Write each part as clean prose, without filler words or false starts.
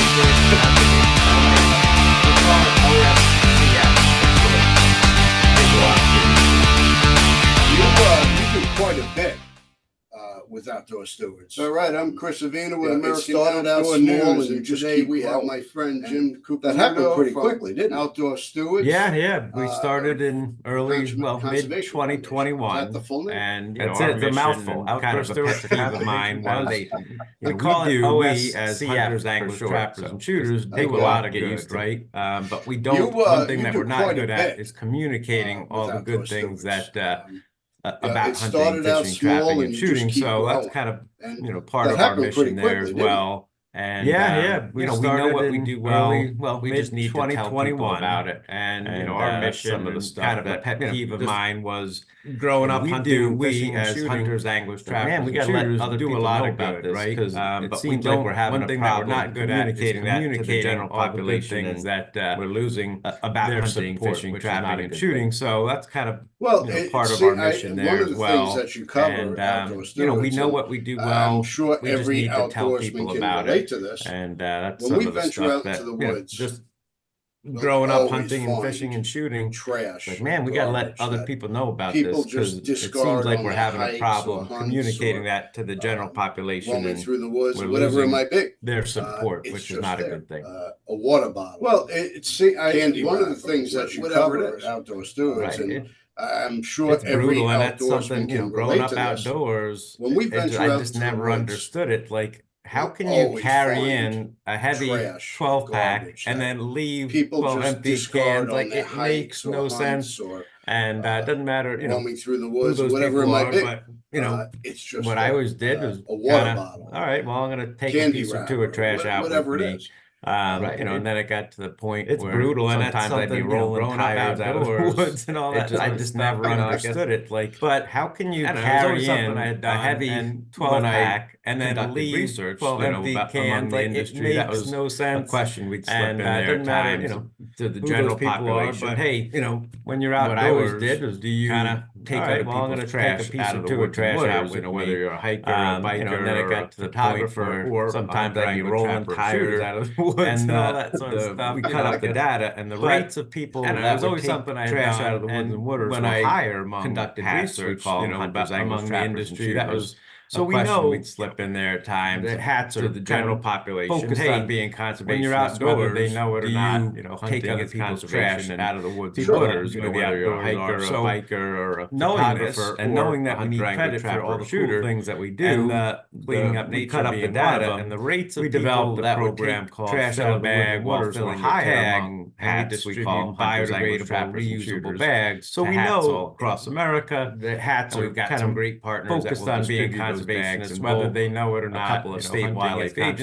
You do quite a bit with Outdoor Stewards. All right, I'm Chris Avina with American started out Outdoor small News, and and just today keep we have growing. my friend Jim Curcuruto. That happened pretty from quickly, didn't it? Outdoor Stewards. Yeah. We started in early, mid Conservation 2021. Foundation. Is that the full name? And That's our it, it's a mission mouthful. and Outdoor kind of a Stewards pet peeve of Conservation mine was, Foundation. we call it we as OSCF hunters, for anglers, short, trappers, so and shooters just do take a a while lot to of get good, used to. right? But we don't. You, One thing you that do we're not quite a good at bit, is communicating all with the good Outdoor things Stewards. that It about hunting, started out fishing, small trapping, and and you shooting. just keep So that's growing. kind of And part that of our happened pretty mission there quickly, as didn't it? well. And We we know started what we in do well. early, We just need to tell people 2021 about it. And our that's mission, some of the and stuff kind of a that, pet peeve of just mine was growing up we hunting, do fishing, and as shooting. hunters, anglers, trappers, Man, we and gotta let shooters other do a people lot know of about good, this, right? 'cause But it we seems like don't. we're having One a thing that we're problem not good at is communicating that to the communicating general all the good population, things and that we're losing about their hunting, support, fishing, which is not trapping, a and good shooting. thing. So that's kind of Well, part of see, our mission one there of as the well. things that you cover And at Outdoor we Stewards, know and what we do I'm well. sure We just every need to tell outdoorsman people can about relate it. to this. And that's When some we of the venture stuff out that into the woods, just we'll growing up always hunting and find fishing and shooting. trash, Like, man, we got to let garbage other that people know about people this, because just it seems discard like on we're their having a hikes or problem hunts communicating or, that to the general population, roaming and through the woods we're or whatever it losing might be. their support, It's which is just not a there. good thing. A water bottle. Well, Candy one of the wrapper, things that you whatever cover it is. at Outdoor Stewards, Right. and I'm sure It's every brutal, and that's outdoorsman something, can growing relate up to this. outdoors, When we I venture out just to the never woods, understood it. Like, how we'll can you always carry find in a heavy trash, 12-pack garbage and that then leave people 12 just empty discard cans? on Like, their it makes hikes or no hunts sense. or And it doesn't matter, roaming through the who woods, those whatever it people might are, be. but It's just what I always did was a water kind of, bottle, all right, well, I'm going to take a candy piece or wrapper, two of trash out whatever with it me. is. Right, and then it got to the point It's where brutal, and that's sometimes I'd be something, rolling growing up tires out of the outdoors, woods and all that. I just never understood it. Like, but how can you carry in a heavy 12-pack and then leave research, 12 empty among cans? the Like, industry, it that makes was no a sense. question we'd slip And in there it doesn't matter, times to the who those general people are, population. but, Hey, when you're outdoors, what I always did was do you kinda take all other right, well, I'm people's going to take trash a piece out or of the two of woods and trash out waters, with me, whether you're a hiker or a biker and then it or got a to the point photographer, where or sometimes a I'd be hunter, rolling trapper, tires shooter, out of the woods and all that sort of stuff. we cut up the data, and the rates of people And that it was would always take something I had trash done, out of the woods and and waters when were I higher among conducted hats, research, we call them, about hunters, among anglers, the trappers, industry, and that shooters. was So we question know we'd slip in there at times. the hats to are the general kind of population, focused hey, on being when you're conservationists, outdoors, whether they know it or do not, you take hunting other is people's trash conservation, out of the woods and Sure. waters, whether whether you're you're a a hiker hiker, or a so biker or a knowing this photographer, and or knowing a that we need hunter, angler, credit for trapper, all or the cool shooter, things that we do, and cleaning up we nature cut up the being one of data, them, and the rates of we people developed a that would program take called trash Fill out a of the woods Bag and while waters were filling your higher tag, among and we hats, we distribute call them hunters, anglers, biodegradable, trappers, and reusable shooters. bags So to we hats know all across America. The hats And are we've got kind some of great partners that focused will on being distribute those bags, conservationists, in whether both they know it or a not. couple of state Hunting is wildlife agencies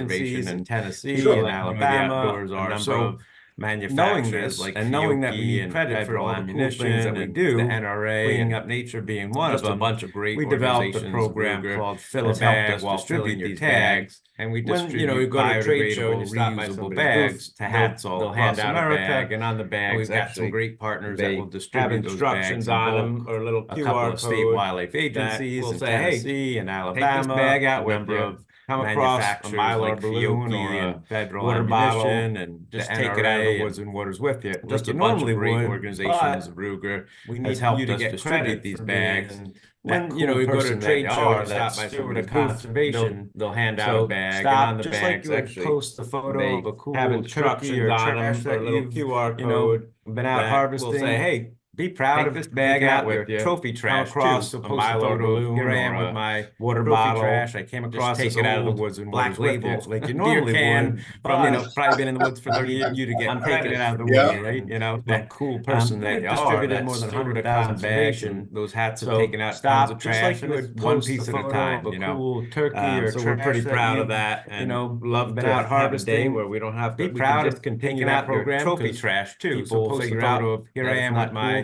conservation, in Tennessee Sure. and like Alabama, outdoors a are. number So of knowing manufacturers this, like and knowing that we Fiocchi need and credit for federal all the cool ammunition things that we and do, the NRA, cleaning and up nature being one just of them, a bunch of great we developed a organizations, program Ruger, called Fill a has helped Bag us while distribute filling your these tag. bags, and we When distribute you go to a trade show and biodegradable, you stop by reusable somebody's bags booth, to hats all they'll across hand out a America, bag, and on the bags we've got some actually great partners they that will have distribute those instructions bags in on them, bulk. or a little A QR couple of state code wildlife that agencies will in say, "Hey, Tennessee and take this Alabama, bag out a with number you. of Come across a manufacturers Mylar like balloon Fiocchi or a and federal water bottle, ammunition, and just the take it out of NRA the woods and waters with you, just just a a bunch normally of great would, organizations. but Ruger we has need helped you to us get distribute credit these for bags. being When that you cool go to a person trade that you show are, and that stop by steward somebody's of booth, conservation, they'll hand out so a bag, stop, and on the just like bags you would actually post a photo they of a cool have turkey instructions or on trash them, or a that little you've QR code been out that harvesting. will say, "Hey, be proud take of this bag taking out with your you. trophy Come trash across too. a A post a Mylar photo. balloon, Here I am or with a my water trophy bottle. trash. I came Just across take this it out of the old woods and black waters with label you, like you beer normally can would, from but probably been in the woods for 30 years. you to get I'm taking credit it out of the for woods, Yeah. right? that cool person that We've you are, distributed that more than steward of 100,000 bags, and conservation. those hats have So taken out stop, tons of just trash, like you and it's would one post piece a at a photo time, of a cool turkey or so we're trash pretty that proud of you've, that, and love been to out have a day harvesting. where we don't have to Be we proud can of just continue taking that out your program, trophy 'cause trash too. So people post a figure photo out of, here that I it's am not with my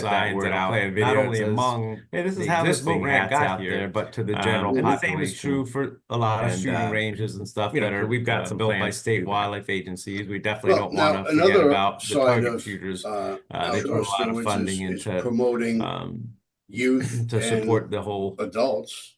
get that word out, not only among hey, this is how this boat ramp got here, but to the general population. The same is true for a lot of shooting ranges and stuff that are we've got some built by state wildlife agencies. We definitely don't want to forget about the target shooters. They put a lot of funding into promoting youth to support the whole adults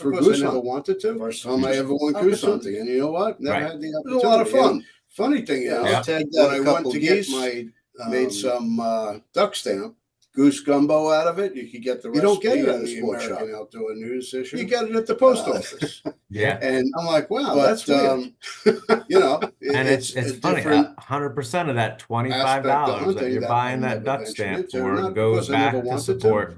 for Because I goose never hunting. wanted to. First time I ever went goose hunting, and you know what? Never Right. had the It opportunity. was a lot of fun. And Funny thing is, Yeah. tagged when out I a went couple to get geese, my made some duck stamp, goose gumbo out of it. You could get the You don't get recipe it at in a the sports American shop. Outdoor News issue. you get it at the post office. Yeah. And I'm like, wow, but that's weird. you know, And it's a funny, different 100% of that $25 aspect of that hunting you're that buying I that never duck ventured stamp into, for not goes because I never back to wanted to. support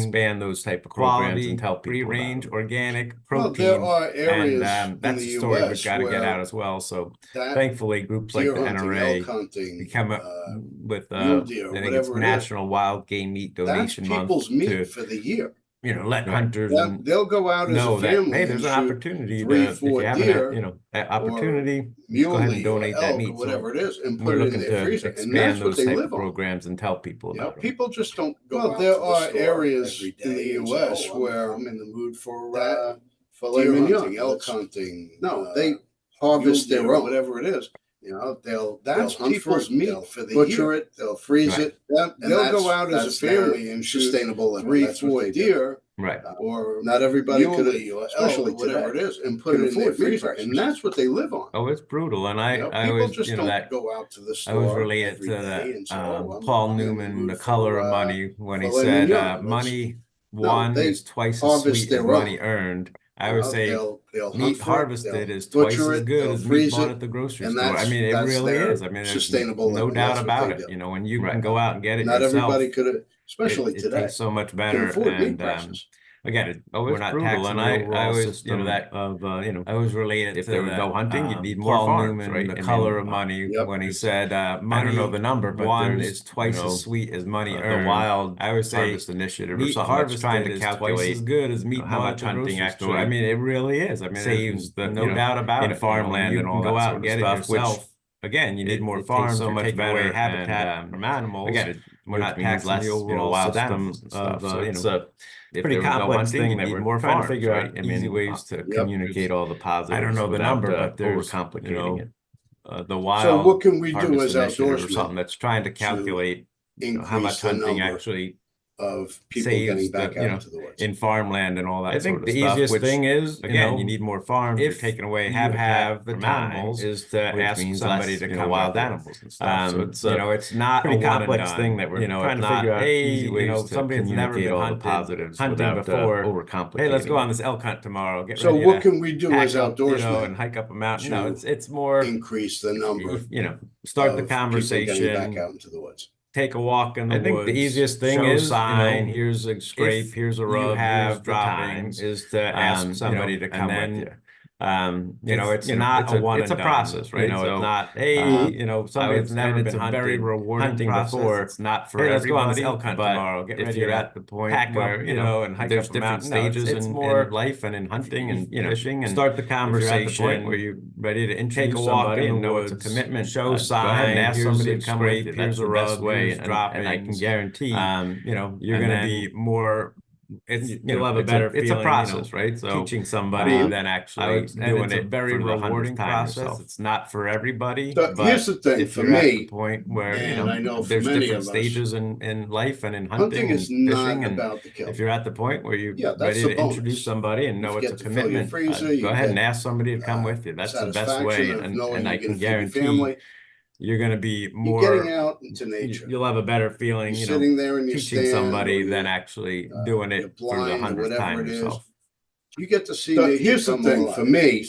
expand those type of programs and tell people free range, organic, protein. Well, there are areas and that's a story we've got to get out as well. So thankfully, groups like the NRA become with I think it's National Wild Game Meat Donation Month. People's meat for the year. let hunters they'll go out as a family. Hey, there's an opportunity 3, to, if 4 you have deer, opportunity, go ahead and donate that meat. Or whatever it is, and We're put it in looking their to freezer, and expand that's what those they type live of on. programs and tell people about them. People just don't go out there to the are areas in the U.S. where I'm in the mood for deer hunting, elk hunting. No, they harvest their own, whatever it is. They'll hunt people's meat, for the butcher it, they'll freeze it. They'll go out as a family and sustainable 3, 4 deer. Right. Or not everybody could, especially whatever it is, and put it in their freezer, and that's what they live on. Oh, it's brutal, and I people always, just don't that go out to the store. I was related to that Paul Newman, The Color of Money, when he said, "Money won is twice as sweet as money earned." I would say meat harvested is twice as good as meat bought at the grocery store. I mean, it really is. I mean, sustainable, no doubt about it. When you can go out and get it not yourself, everybody could, especially it today. tastes so much better. And again, we're not brutal, and I always, I was related. If they would go hunting, you'd need more farms, right? The Color of Money, when he said, "Money, I don't know the number, but one is twice as sweet as money earned." The Wild, I would say, Harvest Initiative or something that's trying to calculate twice as good as meat how much hunting actually. I mean, it really is. I mean, saves the no doubt about it. In farmland and all that sort of stuff, which again, you need more farms. So much better habitat from animals. Again, we're not taxing the overall wild animals and stuff. So it's a pretty complex thing that we're more trying to figure out easy ways to communicate all the positives. I don't know the number, but there's overcomplicating it. The Wild. So what can we do as outdoorsmen or something that's trying to calculate how much hunting actually of people getting back out to the woods in farmland and all that. I think the easiest thing is, again, you need more farms. If you're taking away habitat the animals, is to ask somebody to come wild animals and stuff. So it's it's not a complex thing that we're trying to figure out easy ways to somebody that's never been hunting before. Overcomplicating. Hey, let's go on this elk hunt tomorrow. So what can we do as outdoorsmen? And hike up a mountain. No, it's more increase the number. Start the conversation. Back out into the woods. Take a walk in the woods. I think the easiest thing is sign. Here's a scrape. Here's a rub. Have droppings. Is to ask somebody to come with you. It's not a one. It's a process, right? It's not. Hey, somebody that's never been very rewarding before. It's not for everybody. Let's go on this elk hunt tomorrow. Get ready. If you're at the point where and hike up different stages in life and in hunting and fishing, and start the conversation where you're ready to take a walk and know it's a commitment. Show sign. And ask somebody to come with you. Here's the best way. And I can guarantee, you're going to be more. You'll have a better feeling. It's a process, right? So teaching somebody than actually doing it. Very rewarding process. It's not for everybody. But here's the thing for me. At the point where I know there's many different stages in life and in hunting is and not fishing. about the kill. If you're at the point where you're ready to introduce somebody and know it's a commitment, go ahead and ask somebody to come with you. That's the best way, and I can guarantee. You're going to be more getting out into nature. You'll have a better feeling, sitting there in your teaching somebody than actually doing it through the 100th time yourself. You get to see nature. Here's the thing for me,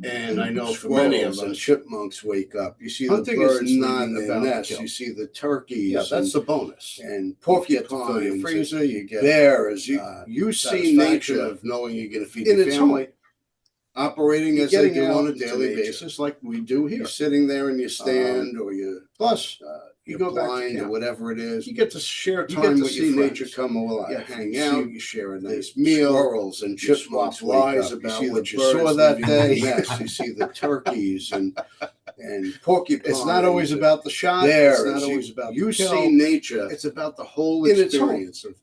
and I know for many of us, chipmunks wake up. You see the birds not about nests. You see the turkeys. Yeah, that's the bonus. And porcupines, your freezer. You get bears. You see nature of knowing you're going to feed your family. Operating as they do on a daily basis, like we do here. You're sitting there in your stand, or you you go blind or whatever it is. You get to share time with your friends. Nature come alive. You hang out. You share a nice meal. Squirrels and chipmunks lies about what you saw that day. Yes, you see the turkeys and porcupines. It's not always about the shot. It's not always about you see nature. It's about the whole experience of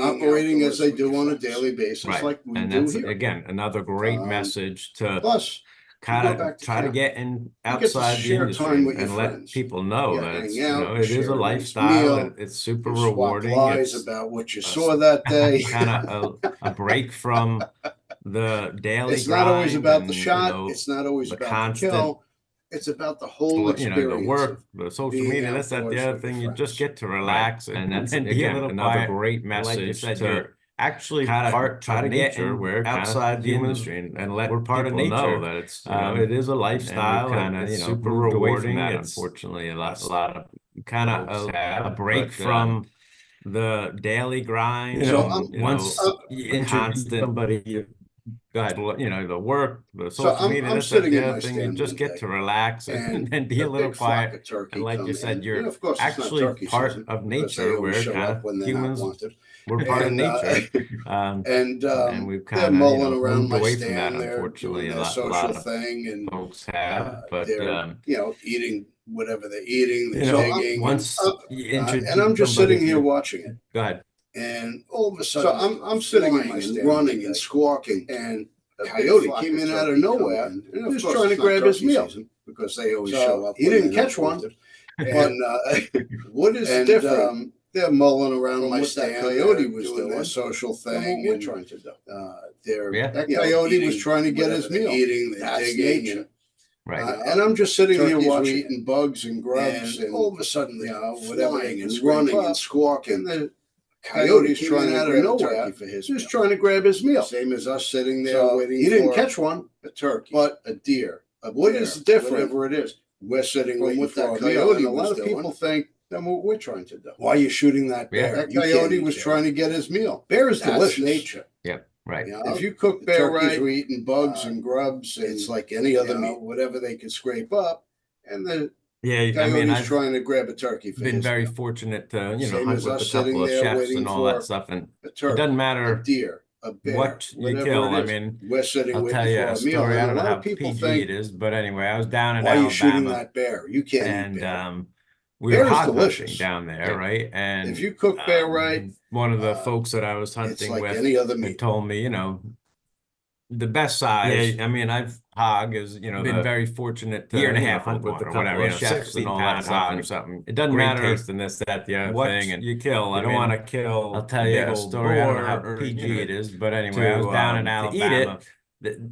operating as they do on a daily basis, like we do here. Again, another great message to kind of try to get in outside the industry and let people know that it's, it is a lifestyle. It's super rewarding. It's about what you saw that day. Kind of a break from the daily. It's not always about the shot. It's not always about the kill. It's about the whole experience. The work, the social media, that's the other thing. You just get to relax, and that's again another great message to actually try to get where outside the industry and let we're part of nature. Know that it's it is a lifestyle, and it's super rewarding. It's unfortunately a lot of kind of a break from the daily grind. So once you introduce somebody. you know, the work, the So social media, I'm this, that, sitting the in my other thing. You stand just one get day, to relax and be a a little big flock quiet. of turkey And like come you said, in. you're And of course, it's not actually turkey part season of because they nature. always We're show kind up of when they're humans. not wanted. We're part of And nature. And we've they're kind of, you mulling know, around moved my away from that, stand. They're unfortunately. doing A their lot social of thing, and folks have, but they're eating whatever they're eating. They're you know, digging. once you introduce And I'm just somebody sitting here watching it. Go ahead. And all of a sudden, so I'm sitting in my stand, running and squawking, and a coyote came in out of nowhere and he was trying to grab his meal because they always show up. He didn't catch one, but what is different? They're mulling around my stand. Coyote was doing their social thing. What we're trying to do. That coyote was trying to get his meal. Eating, they're digging. Right. And I'm just sitting here watching, eating bugs and grubs, and all of a sudden, whatever they can running and squawking. Coyote's trying to grab a turkey for his meal. Just trying to grab his meal. Same as us sitting there waiting. He didn't catch one, a turkey, but a deer. What is different? Whatever it is, we're sitting waiting for our coyote. And a lot of people think that's what we're trying to do. Why are you shooting that bear? That coyote was trying to get his meal. Bear is delicious. Nature. Yeah. Right. If you cook bear right, we're eating bugs and grubs. It's like any other meat, whatever they can scrape up, and the I've trying to grab a turkey. Been very fortunate to hunt with a couple of there chefs and all that stuff, and it doesn't matter a bear, what you kill. I mean, we're sitting I'll tell you a story. I don't know how PG it is, but anyway, I was down in Alabama. Why are you shooting that bear? You can't eat bear. We were hog hunting down there, right? And if you cook bear right, one of the folks that I was hunting with had told me, the best size. I mean, hog is, been very fortunate to, year and a half hunt with a couple of chefs and all that stuff or something. It doesn't matter taste and this, that, the other thing. And you kill. I don't want to kill. I'll tell you a story. I don't know how PG it is, but anyway, I was down in Alabama.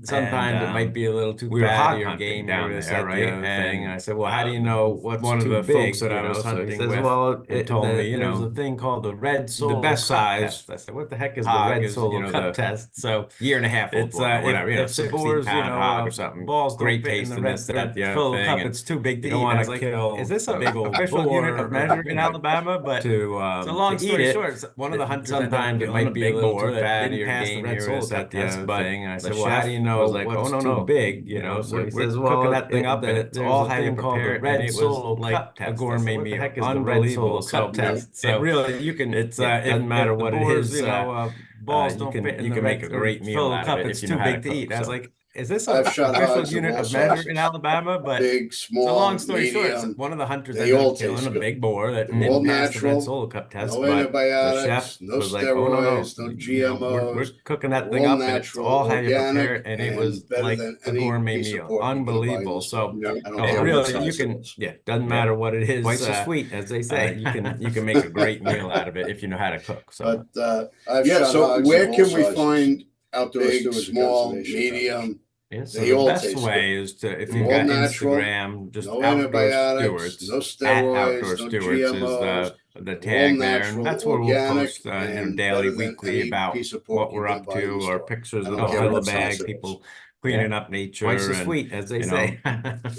Sometimes it might be a little too fatty or game down there, right? And I said, well, how do you know what's one of the folks that I was hunting with? Well, it told me, there's a thing called the red solo, the best size. I said, what the heck is the red solo cup test? So year and a half old, whatever, if 60-pound hog or something. Balls great taste in this, that, the other thing. It's too big to eat. You don't want to kill. Is this a big old official unit of measure in Alabama? But it's a long story short. One of the hunters sometimes it might be a little too fatty or game or this, that, the other thing. And I said, well, how do you know? Like, oh no, big, So he says, well, cooking that thing up, and it's all how you prepare it. Red solo cup test. A gourmet meal. What the heck is the red solo cup test? So really, you can. It doesn't matter what it is. Balls don't fit in the red. You can make a great meal out of it. It's too big to eat. I was like, is this a special unit of measure in Alabama? But big, small, so long story short, one of the hunters ended up killing a big boar that didn't pass the red solo cup test. No antibiotics, the chef was like, oh no, GMOs. We're cooking that thing up, and it's all how you prepare it, and it was like a gourmet meal, unbelievable. So really, you can, doesn't matter what it is. Twice as sweet, as they say. You can make a great meal out of it if you know how to cook. So so where can we find outdoor stewards, small, medium? So the best way is to, if you've got Instagram, just outdoor stewards, no steroids, outdoor no stewards GMOs, is the tag there, and that's where we'll post daily, weekly about what we're up to, our pictures of the filler bag, people cleaning up nature, twice as sweet, as they say,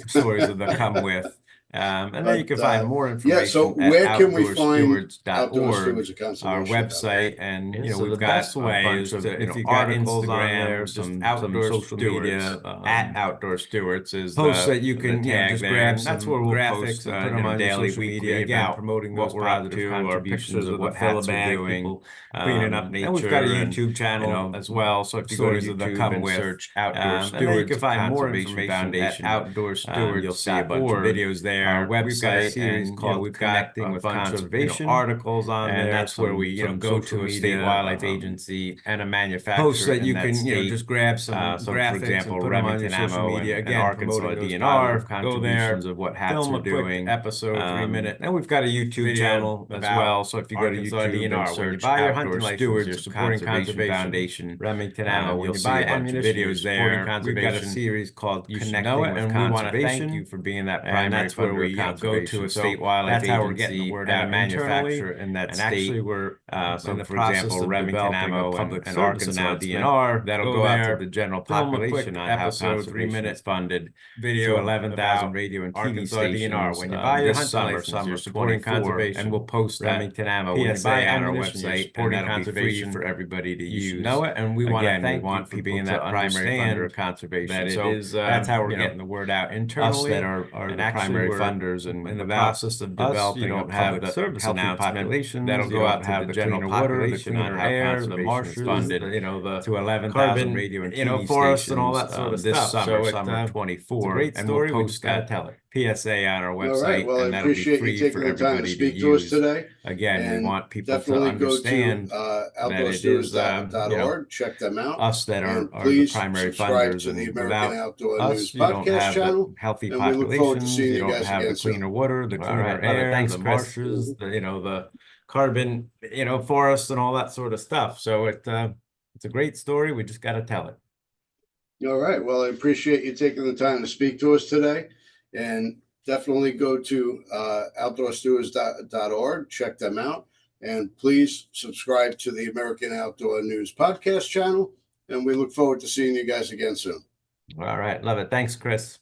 stories of the come with. And then you can find more information so where at can we find outdoorstewards.org, our website, and we've got a bunch of if you've got Instagram, some outdoor social media at Outdoor Stewards is posts that you can just grab. That's where we'll post put them on daily, weekly, again promoting what we're up to, our pictures of what hats we're doing, cleaning up nature. And we've got a YouTube channel as well, so if you go to YouTube and search Outdoor Stewards, you can find more information at Outdoor Stewards. You'll see a bunch of videos there. Our website, we've got a series called Connecting with Conservation, articles on there. That's where we go to a state wildlife agency and a manufacturer posts that you can just grab some graphics, for example, Remington Ammo and Arkansas DNR. Go there, of what hats are doing. Episode 3-minute, and we've got a YouTube channel as well. So if you go to YouTube and search buy your hunting stewards, you're supporting Conservation Foundation, Remington Ammo. You'll see a bunch of videos there. We've got a series called Connecting with Conservation, and we want to thank you for being that primary where we go to a state wildlife agency, that's how we're getting the word out, manufacturer in that state. Actually, we're so for example, Remington Ammo and Arkansas DNR that'll go out to the general population on how conservation is funded. Video 11,000 radio and TV stations. When you buy your hunting license, you're supporting conservation, and we'll post Remington Ammo PSA on our website, supporting conservation for everybody to use. Know it, and we want to thank you for being that primary funder of conservation. That it is, that's how we're getting the word out internally. Us that are the primary funders, and in the process of developing a public service announcement that'll go out to the general population on how conservation is funded. To 11,000 radio and TV forests and all that sort of stuff. This summer 24, and we'll post that PSA on our website. All right. Well, I appreciate you taking the time to speak to us today. Again, we want people to understand outdoorstewards.org. Check them out. Us that are the primary funders, and without us, you don't have the healthy populations, you don't have the cleaner water, the cleaner air, the marshes, the carbon, forests and all that sort of stuff. So it's a great story. We just got to tell it. All right. Well, I appreciate you taking the time to speak to us today, and definitely go to outdoorstewards.org. Check them out, and please subscribe to the American Outdoor News podcast channel. And we look forward to seeing you guys again soon. All right. Love it. Thanks, Chris.